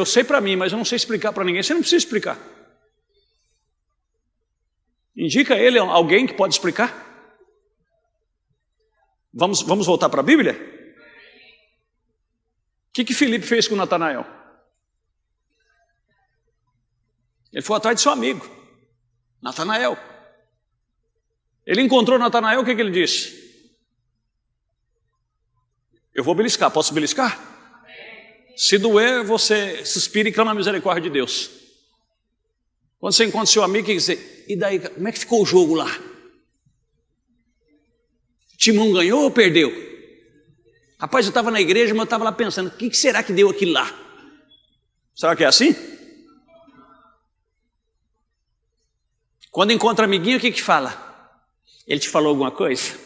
sei para mim, mas eu não sei explicar para ninguém. Você não precisa explicar. Indica a ele alguém que pode explicar. Vamos voltar para a Bíblia? O que Filipe fez com Natanael? Ele foi atrás de seu amigo, Natanael. Ele encontrou Natanael, o que ele disse? Eu vou beliscar, posso beliscar? Se doer, você suspira e clama a misericórdia de Deus. Quando você encontra seu amigo, você diz, e daí, como é que ficou o jogo lá? O Timão ganhou ou perdeu? Rapaz, eu estava na igreja, mas eu estava lá pensando, o que será que deu aquilo lá? Será que é assim? Quando encontra amiguinho, o que fala? Ele te falou alguma coisa?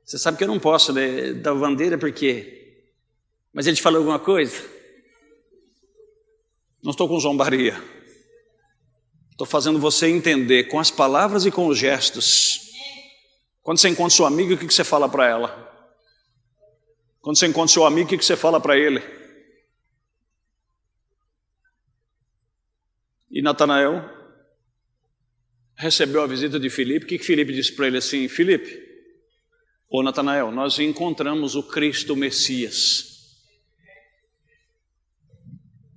Você sabe que eu não posso dar bandeira porque... Mas ele te falou alguma coisa? Não estou com zombaria. Estou fazendo você entender com as palavras e com os gestos. Quando você encontra sua amiga, o que você fala para ela? Quando você encontra seu amigo, o que você fala para ele? E Natanael recebeu a visita de Filipe. O que Filipe disse para ele assim? Filipe, ô Natanael, nós encontramos o Cristo Messias.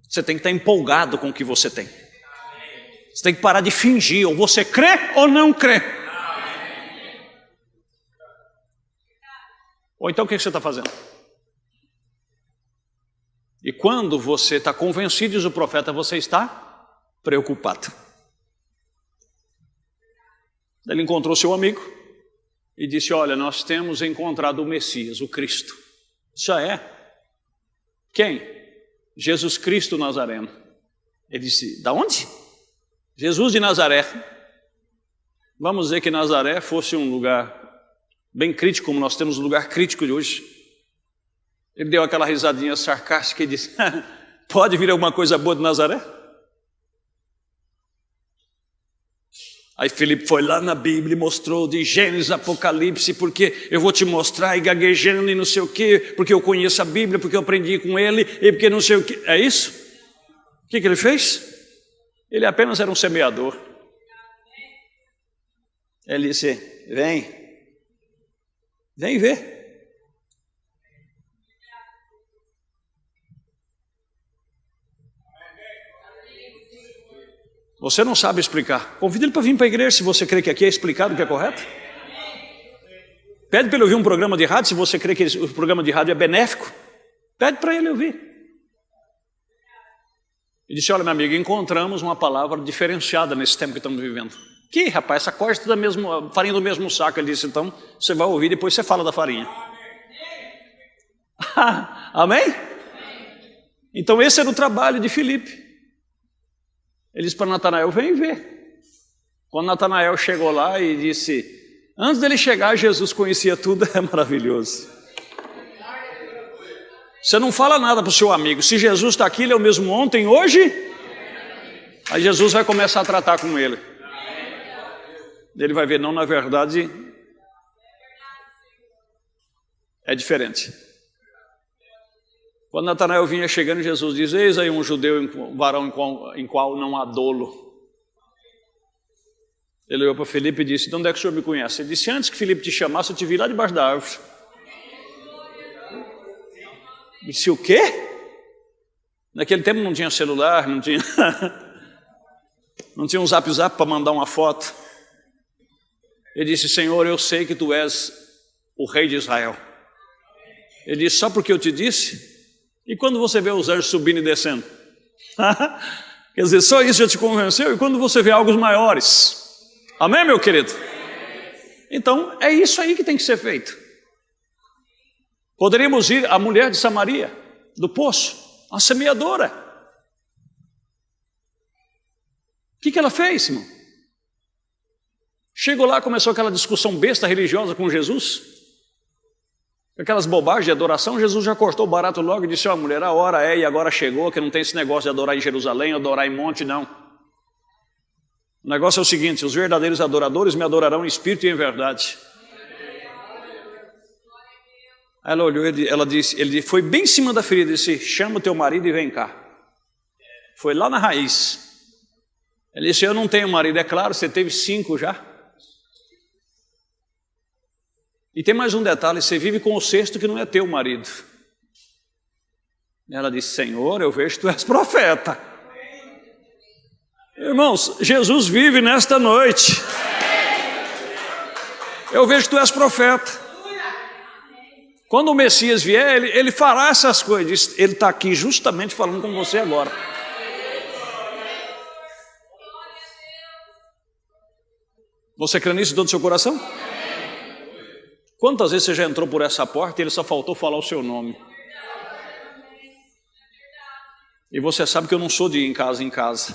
Você tem que estar empolgado com o que você tem. Você tem que parar de fingir, ou você crê ou não crê. Ou então o que você está fazendo? E quando você está convencido, diz o profeta, você está preocupado. Ele encontrou seu amigo e disse, olha, nós temos encontrado o Messias, o Cristo. Já é. Quem? Jesus Cristo Nazareno. Ele disse, da onde? Jesus de Nazaré. Vamos dizer que Nazaré fosse um lugar bem crítico, como nós temos um lugar crítico de hoje. Ele deu aquela risadinha sarcástica e disse, pode vir alguma coisa boa de Nazaré? Aí Filipe foi lá na Bíblia e mostrou de Gênesis, Apocalipse, porque eu vou te mostrar, e gaguejando e não sei o quê, porque eu conheço a Bíblia, porque eu aprendi com ele, e porque não sei o quê. É isso? O que ele fez? Ele apenas era um semeador. Ele disse, vem ver. Você não sabe explicar. Convida ele para vir para a igreja se você crê que aqui é explicado o que é correto. Pede para ele ouvir um programa de rádio se você crê que o programa de rádio é benéfico. Pede para ele ouvir. E disse, olha, meu amigo, encontramos uma palavra diferenciada nesse tempo que estamos vivendo. Que, rapaz, essa corda é da mesma, farinha do mesmo saco. Ele disse, então, você vai ouvir, depois você fala da farinha. Amém? Então esse era o trabalho de Filipe. Ele disse para Natanael, vem ver. Quando Natanael chegou lá e disse, antes dele chegar, Jesus conhecia tudo, é maravilhoso. Você não fala nada para o seu amigo, se Jesus está aqui, ele é o mesmo ontem, hoje, aí Jesus vai começar a tratar com ele. Ele vai ver, não, na verdade, é diferente. Quando Natanael vinha chegando, Jesus diz, eis aí um judeu, um varão em qual não há dolo. Ele olhou para Filipe e disse, de onde é que o senhor me conhece? Ele disse, antes que Filipe te chamasse, eu te vi lá debaixo da árvore. Disse, o quê? Naquele tempo não tinha celular, não tinha um zap para mandar uma foto. Ele disse, Senhor, eu sei que tu és o rei de Israel. Ele disse, só porque eu te disse? E quando você vê os anjos subindo e descendo? Quer dizer, só isso já te convenceu? E quando você vê algo maiores? Amém, meu querido? Então, é isso aí que tem que ser feito. Poderíamos ir à mulher de Samaria, do poço, a semeadora. O que ela fez, irmão? Chegou lá, começou aquela discussão besta religiosa com Jesus. Aquelas bobagens de adoração, Jesus já cortou o barato logo e disse, ó, mulher, a hora é e agora chegou, que não tem esse negócio de adorar em Jerusalém, adorar em monte, não. O negócio é o seguinte, os verdadeiros adoradores me adorarão em espírito e em verdade. Ela olhou, ela disse, ele foi bem em cima da ferida, disse, chama o teu marido e vem cá. Foi lá na raiz. Ele disse, eu não tenho marido, é claro, você teve 5 já. E tem mais um detalhe, você vive com o 6º que não é teu marido. Ela disse, Senhor, eu vejo que tu és profeta. Irmãos, Jesus vive nesta noite. Eu vejo que tu és profeta. Quando o Messias vier, ele fará essas coisas. Ele está aqui justamente falando com você agora. Você crê nisso de todo o seu coração? Quantas vezes você já entrou por essa porta e ele só faltou falar o seu nome? E você sabe que eu não sou de ir em casa.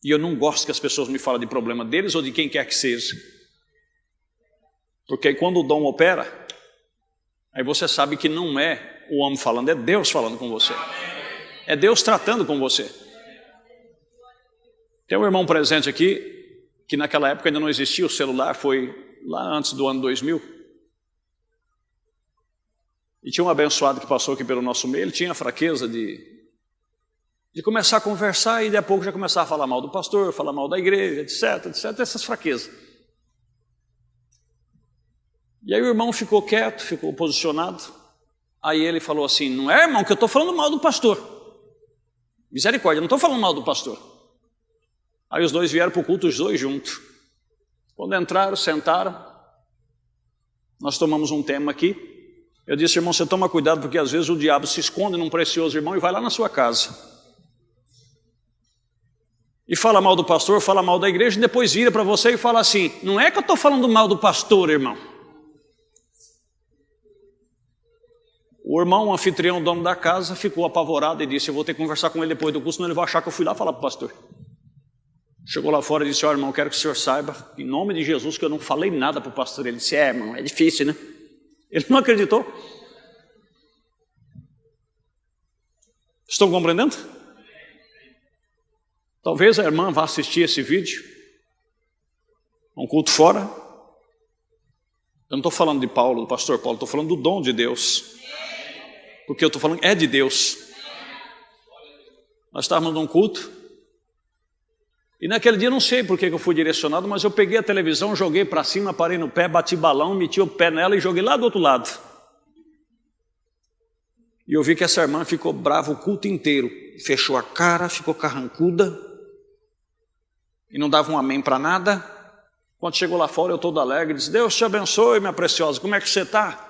E eu não gosto que as pessoas me falem de problema deles ou de quem quer que seja. Porque quando o dom opera, aí você sabe que não é o homem falando, é Deus falando com você. É Deus tratando com você. Tem um irmão presente aqui, que naquela época ainda não existia o celular, foi lá antes do ano 2000, e tinha um abençoado que passou aqui pelo nosso meio, ele tinha a fraqueza de começar a conversar e de a pouco já começar a falar mal do pastor, falar mal da igreja, etc, essas fraquezas. E aí o irmão ficou quieto, ficou posicionado, aí ele falou assim, não é, irmão, que eu estou falando mal do pastor. Misericórdia, eu não estou falando mal do pastor. Aí os dois vieram para o culto, os dois juntos. Quando entraram, sentaram, nós tomamos um tema aqui. Eu disse, irmão, você toma cuidado, porque às vezes o diabo se esconde num precioso irmão e vai lá na sua casa. E fala mal do pastor, fala mal da igreja, e depois vira para você e fala assim, não é que eu estou falando mal do pastor, irmão. O irmão, o anfitrião, o dono da casa, ficou apavorado e disse, eu vou ter que conversar com ele depois do curso, senão ele vai achar que eu fui lá falar para o pastor. Chegou lá fora e disse, ó, irmão, quero que o senhor saiba, em nome de Jesus, que eu não falei nada para o pastor. Ele disse, irmão, é difícil, né? Ele não acreditou. Estão compreendendo? Talvez a irmã vá assistir esse vídeo Um culto fora. Eu não estou falando de Paulo, do pastor Paulo, estou falando do dom de Deus. Porque eu estou falando, é de Deus. Nós estávamos num culto. E naquele dia, não sei por que eu fui direcionado, mas eu peguei a televisão, joguei para cima, parei no pé, bati balão, meti o pé nela e joguei lá do outro lado. E eu vi que essa irmã ficou brava o culto inteiro. Fechou a cara, ficou carrancuda. E não dava um amém para nada. Quando chegou lá fora, eu todo alegre, disse, Deus te abençoe, minha preciosa, como é que você está?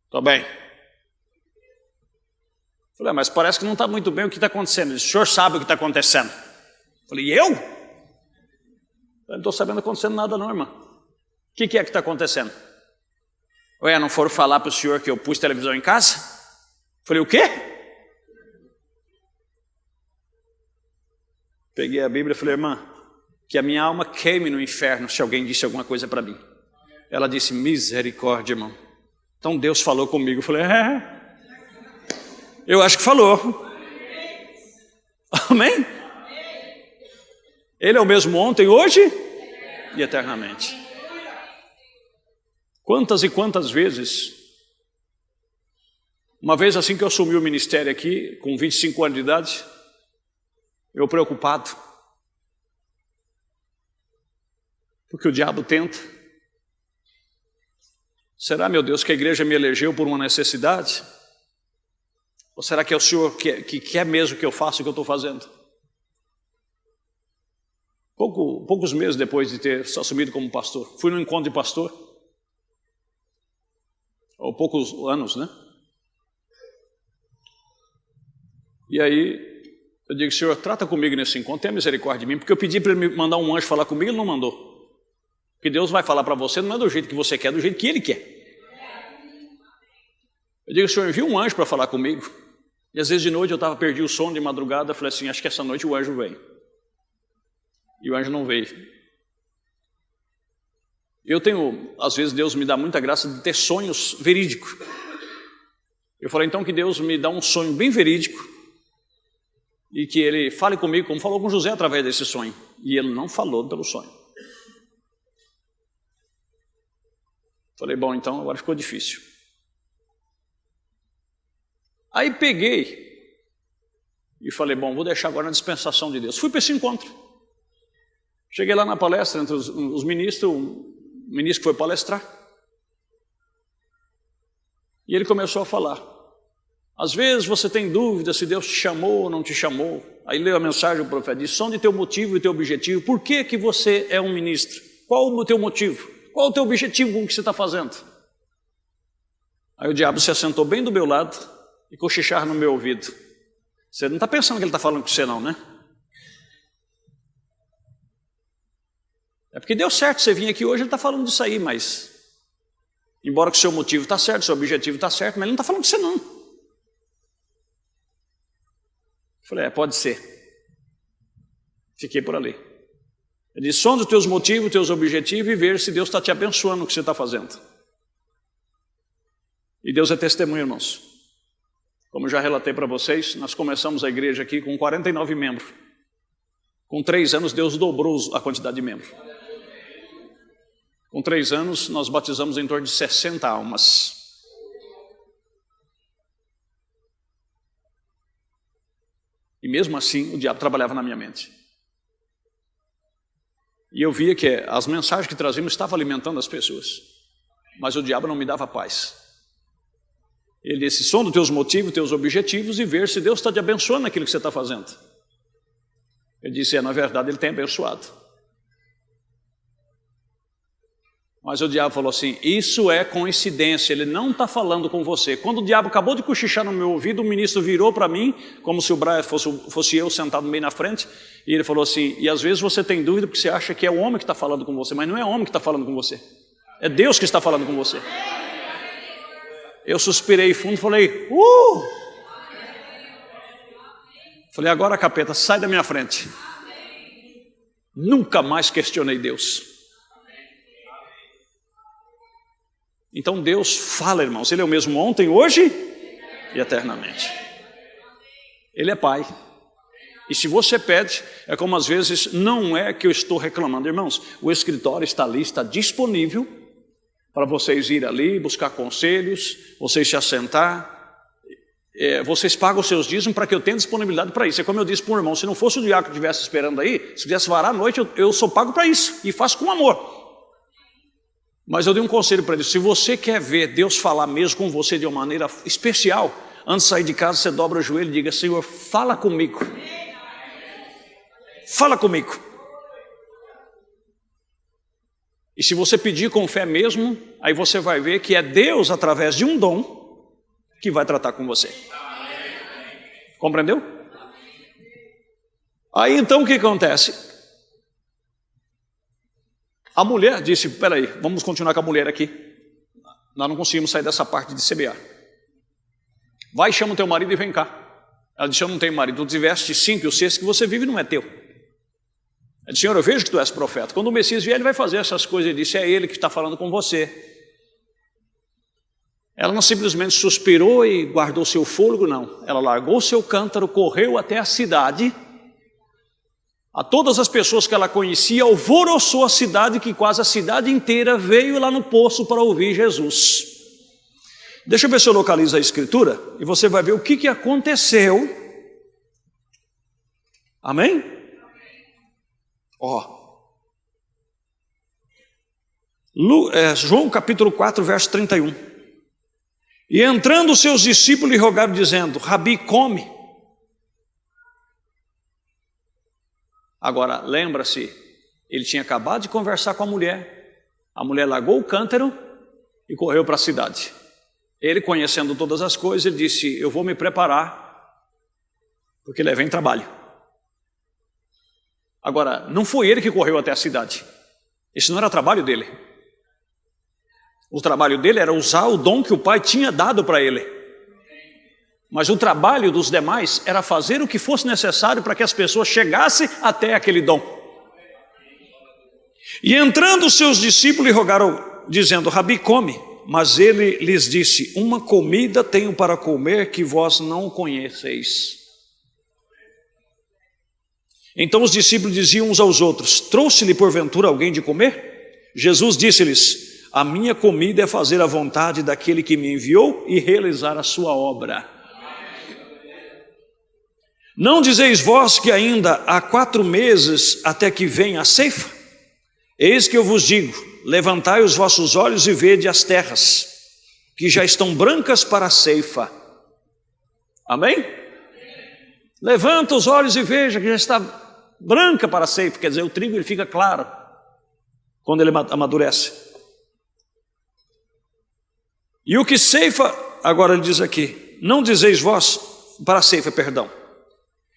Estou bem. Falei, mas parece que não está muito bem o que está acontecendo. Ele disse, o senhor sabe o que está acontecendo. Falei, eu? Eu não estou sabendo acontecendo nada não, irmã. O que é que está acontecendo? Ué, não foram falar para o senhor que eu pus televisão em casa? Falei, o quê? Peguei a Bíblia e falei, irmã, que a minha alma queime no inferno se alguém disse alguma coisa para mim. Ela disse, misericórdia, irmão. Então Deus falou comigo. Eu falei, eu acho que falou. Amém? Ele é o mesmo ontem, hoje e eternamente. Quantas e quantas vezes, uma vez assim que eu assumi o ministério aqui, com 25 anos de idade, eu preocupado, porque o diabo tenta. Será, meu Deus, que a igreja me elegeu por uma necessidade? Ou será que é o Senhor que quer mesmo que eu faça o que eu estou fazendo? Poucos meses depois de ter assumido como pastor, fui num encontro de pastor, ou poucos anos, né? E aí, eu digo, Senhor, trata comigo nesse encontro, tenha misericórdia de mim, porque eu pedi para ele me mandar um anjo falar comigo, ele não mandou. Porque Deus vai falar para você, não é do jeito que você quer, é do jeito que Ele quer. Eu digo, Senhor, envia um anjo para falar comigo. E às vezes de noite eu perdi o sono de madrugada, falei assim, acho que essa noite o anjo vem. E o anjo não veio. Eu tenho, às vezes Deus me dá muita graça de ter sonhos verídicos. Eu falei então que Deus me dá um sonho bem verídico e que Ele fale comigo, como falou com José através desse sonho. E Ele não falou pelo sonho. Falei, bom, então agora ficou difícil. Aí peguei e falei, bom, vou deixar agora na dispensação de Deus. Fui para esse encontro. Cheguei lá na palestra entre os ministros, o ministro que foi palestrar. E ele começou a falar. Às vezes você tem dúvida se Deus te chamou ou não te chamou. Aí leu a mensagem do profeta, disse, sonde teu motivo e teu objetivo. Por que que você é um ministro? Qual o teu motivo? Qual o teu objetivo com o que você está fazendo? Aí o diabo se assentou bem do meu lado e cochichava no meu ouvido. Você não está pensando que ele está falando com você não, né? É porque deu certo você vir aqui hoje, ele está falando disso aí, mas embora que o seu motivo está certo, o seu objetivo está certo, mas ele não está falando com você não. Falei, pode ser. Fiquei por ali. Ele disse, sonda os teus motivos, os teus objetivos e ver se Deus está te abençoando no que você está fazendo. E Deus é testemunho, irmãos. Como eu já relatei para vocês, nós começamos a igreja aqui com 49 membros. Com 3 anos, Deus dobrou a quantidade de membros. Com 3 anos, nós batizamos em torno de 60 almas. E mesmo assim, o diabo trabalhava na minha mente. E eu via que as mensagens que trazíamos estavam alimentando as pessoas. Mas o diabo não me dava paz. Ele disse, sonda os teus motivos, teus objetivos e ver se Deus está te abençoando naquilo que você está fazendo. Eu disse, na verdade, Ele tem abençoado. Mas o diabo falou assim, isso é coincidência, Ele não está falando com você. Quando o diabo acabou de cochichar no meu ouvido, o ministro virou para mim, como se o Brian fosse eu sentado bem na frente, e ele falou assim, e às vezes você tem dúvida porque você acha que é o homem que está falando com você, mas não é o homem que está falando com você, é Deus que está falando com você. Eu suspirei fundo e falei, Falei, agora capeta, sai da minha frente. Nunca mais questionei Deus. Então Deus fala, irmãos, Ele é o mesmo ontem, hoje e eternamente. Ele é Pai. E se você pede, é como às vezes, não é que eu estou reclamando, irmãos, o escritório está ali, está disponível para vocês ir ali, buscar conselhos, vocês se assentar, vocês pagam os seus dízimos para que eu tenha disponibilidade para isso. É como eu disse para um irmão, se não fosse o diácono que estivesse esperando aí, se quisesse varar à noite, eu sou pago para isso, e faço com amor. Mas eu dei um conselho para ele, se você quer ver Deus falar mesmo com você de uma maneira especial, antes de sair de casa, você dobra o joelho e diga, Senhor, fala comigo. Fala comigo. E se você pedir com fé mesmo, aí você vai ver que é Deus, através de um dom, que vai tratar com você. Compreendeu? Aí então o que acontece? A mulher disse, peraí, vamos continuar com a mulher aqui. Nós não conseguimos sair dessa parte de semear. Vai, chama o teu marido e vem cá. Ela disse, eu não tenho marido. Tu tiveste 5 e o 6 que você vive não é teu. Ela disse, Senhor, eu vejo que tu és profeta. Quando o Messias vier, ele vai fazer essas coisas. Ele disse, é ele que está falando com você. Ela não simplesmente suspirou e guardou seu fôlego, não. Ela largou seu cântaro, correu até a cidade. A todas as pessoas que ela conhecia, alvoroçou a cidade, que quase a cidade inteira veio lá no poço para ouvir Jesus. Deixa eu ver se eu localizo a escritura e você vai ver o que aconteceu. Amém? João capítulo 4, verso 31. E entrando os seus discípulos lhe rogaram, dizendo, Rabi, come. Agora, lembra-se, ele tinha acabado de conversar com a mulher largou o cântaro e correu para a cidade. Ele, conhecendo todas as coisas, ele disse, eu vou me preparar, porque levei em trabalho. Agora, não foi ele que correu até a cidade. Esse não era trabalho dele. O trabalho dele era usar o dom que o pai tinha dado para ele. Mas o trabalho dos demais era fazer o que fosse necessário para que as pessoas chegassem até aquele dom. E entrando os seus discípulos lhe rogaram, dizendo, Rabi, come. Mas ele lhes disse, uma comida tenho para comer que vós não conheceis. Então os discípulos diziam uns aos outros, trouxe-lhe porventura alguém de comer? Jesus disse-lhes, a minha comida é fazer a vontade daquele que me enviou e realizar a sua obra. Não dizeis vós que ainda há 4 meses até que venha a ceifa? Eis que eu vos digo, levantai os vossos olhos e vede as terras, que já estão brancas para a ceifa. Amém? Levanta os olhos e veja que já está branca para a ceifa, quer dizer, o trigo ele fica claro quando ele amadurece. E o que ceifa, agora ele diz aqui, não dizeis vós, para a ceifa, perdão.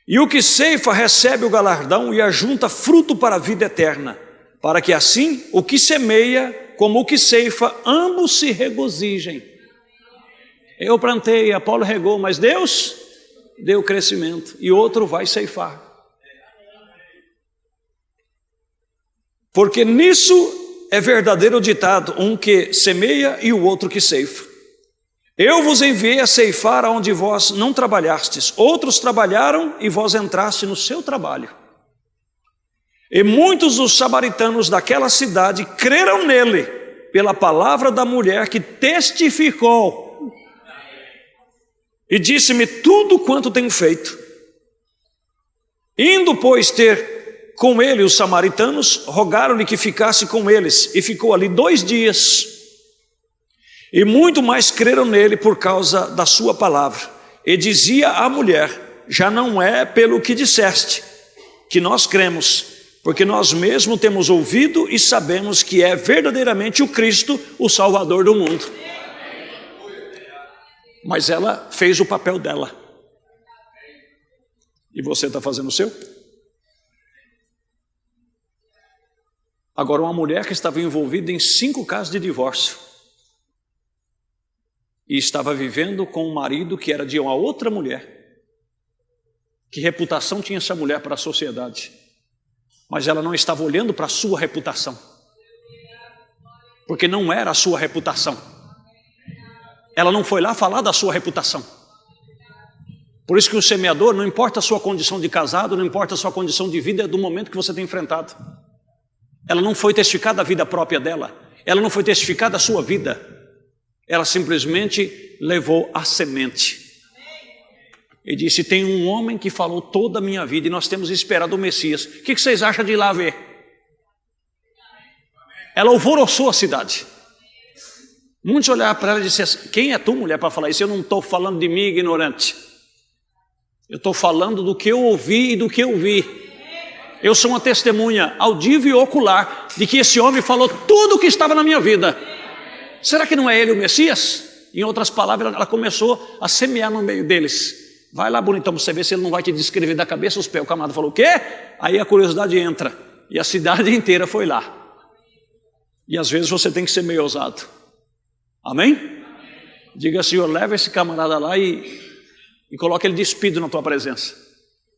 E o que ceifa recebe o galardão e ajunta fruto para a vida eterna, para que assim o que semeia como o que ceifa, ambos se regozijem. Eu plantei, Apolo regou, mas Deus deu crescimento e outro vai ceifar. Porque nisso é verdadeiro o ditado, um que semeia e o outro que ceifa. Eu vos enviei a ceifar aonde vós não trabalhastes, outros trabalharam e vós entraste no seu trabalho. E muitos dos samaritanos daquela cidade creram nele, pela palavra da mulher que testificou. E disse-me tudo quanto tenho feito. Indo, pois, ter com ele os samaritanos, rogaram-lhe que ficasse com eles, e ficou ali 2 dias. E muito mais creram nele por causa da sua palavra. E dizia à mulher, já não é pelo que disseste, que nós cremos, porque nós mesmos temos ouvido e sabemos que é verdadeiramente o Cristo, o Salvador do mundo. Mas ela fez o papel dela. E você está fazendo o seu? Agora, uma mulher que estava envolvida em 5 casos de divórcio e estava vivendo com um marido que era de uma outra mulher. Que reputação tinha essa mulher para a sociedade? Mas ela não estava olhando para a sua reputação, porque não era a sua reputação. Ela não foi lá falar da sua reputação, Por isso que o semeador, não importa a sua condição de casado, não importa a sua condição de vida, é do momento que você tem enfrentado. Ela não foi testificada a vida própria dela, ela não foi testificada a sua vida, ela simplesmente levou a semente. E disse, tem um homem que falou toda a minha vida e nós temos esperado o Messias. O que vocês acham de ir lá ver? Ela alvoroçou a cidade. Muitos olharam para ela e disseram assim, quem é tu, mulher, para falar isso? Eu não estou falando de mim, ignorante. Eu estou falando do que eu ouvi e do que eu vi. Eu sou uma testemunha audível e ocular de que esse homem falou tudo o que estava na minha vida. Será que não é ele o Messias? Em outras palavras, ela começou a semear no meio deles. Vai lá, bonitão, para você ver se ele não vai te descrever da cabeça aos pés. O camarada falou, o quê? Aí a curiosidade entra. E a cidade inteira foi lá. E às vezes você tem que ser meio ousado. Amém? Diga, Senhor, leva esse camarada lá e coloca ele despido na tua presença.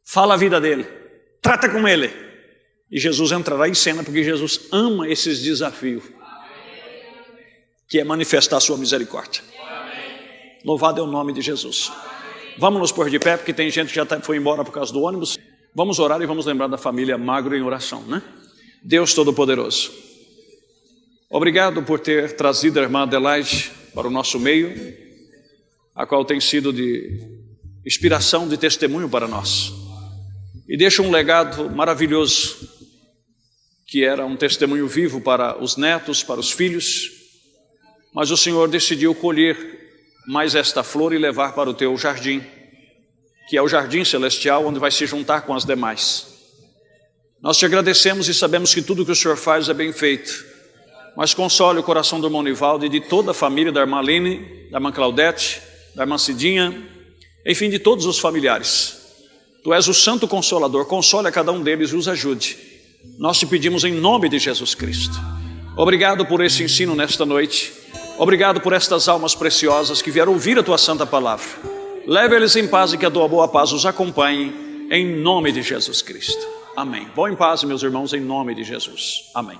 Fala a vida dele. Trata com ele. E Jesus entrará em cena, porque Jesus ama esses desafios, que é manifestar a sua misericórdia. Louvado é o nome de Jesus. Vamos nos pôr de pé, porque tem gente que já foi embora por causa do ônibus. Vamos orar e vamos lembrar da família Magro em oração, né? Deus Todo-Poderoso, obrigado por ter trazido a irmã Adelaide para o nosso meio, a qual tem sido de inspiração, de testemunho para nós. E deixa um legado maravilhoso, que era um testemunho vivo para os netos, para os filhos. Mas o Senhor decidiu colher mais esta flor e levar para o teu jardim, que é o jardim celestial, onde vai se juntar com as demais. Nós te agradecemos e sabemos que tudo que o Senhor faz é bem feito. Mas console o coração do irmão Nivaldo e de toda a família da irmã Aline, da irmã Claudete, da irmã Cidinha, enfim, de todos os familiares. Tu és o Santo Consolador, console a cada um deles e os ajude. Nós te pedimos em nome de Jesus Cristo. Obrigado por esse ensino nesta noite. Obrigado por estas almas preciosas que vieram ouvir a tua santa palavra. Leve eles em paz e que a tua boa paz os acompanhe, em nome de Jesus Cristo. Amém. Vão em paz, meus irmãos, em nome de Jesus. Amém.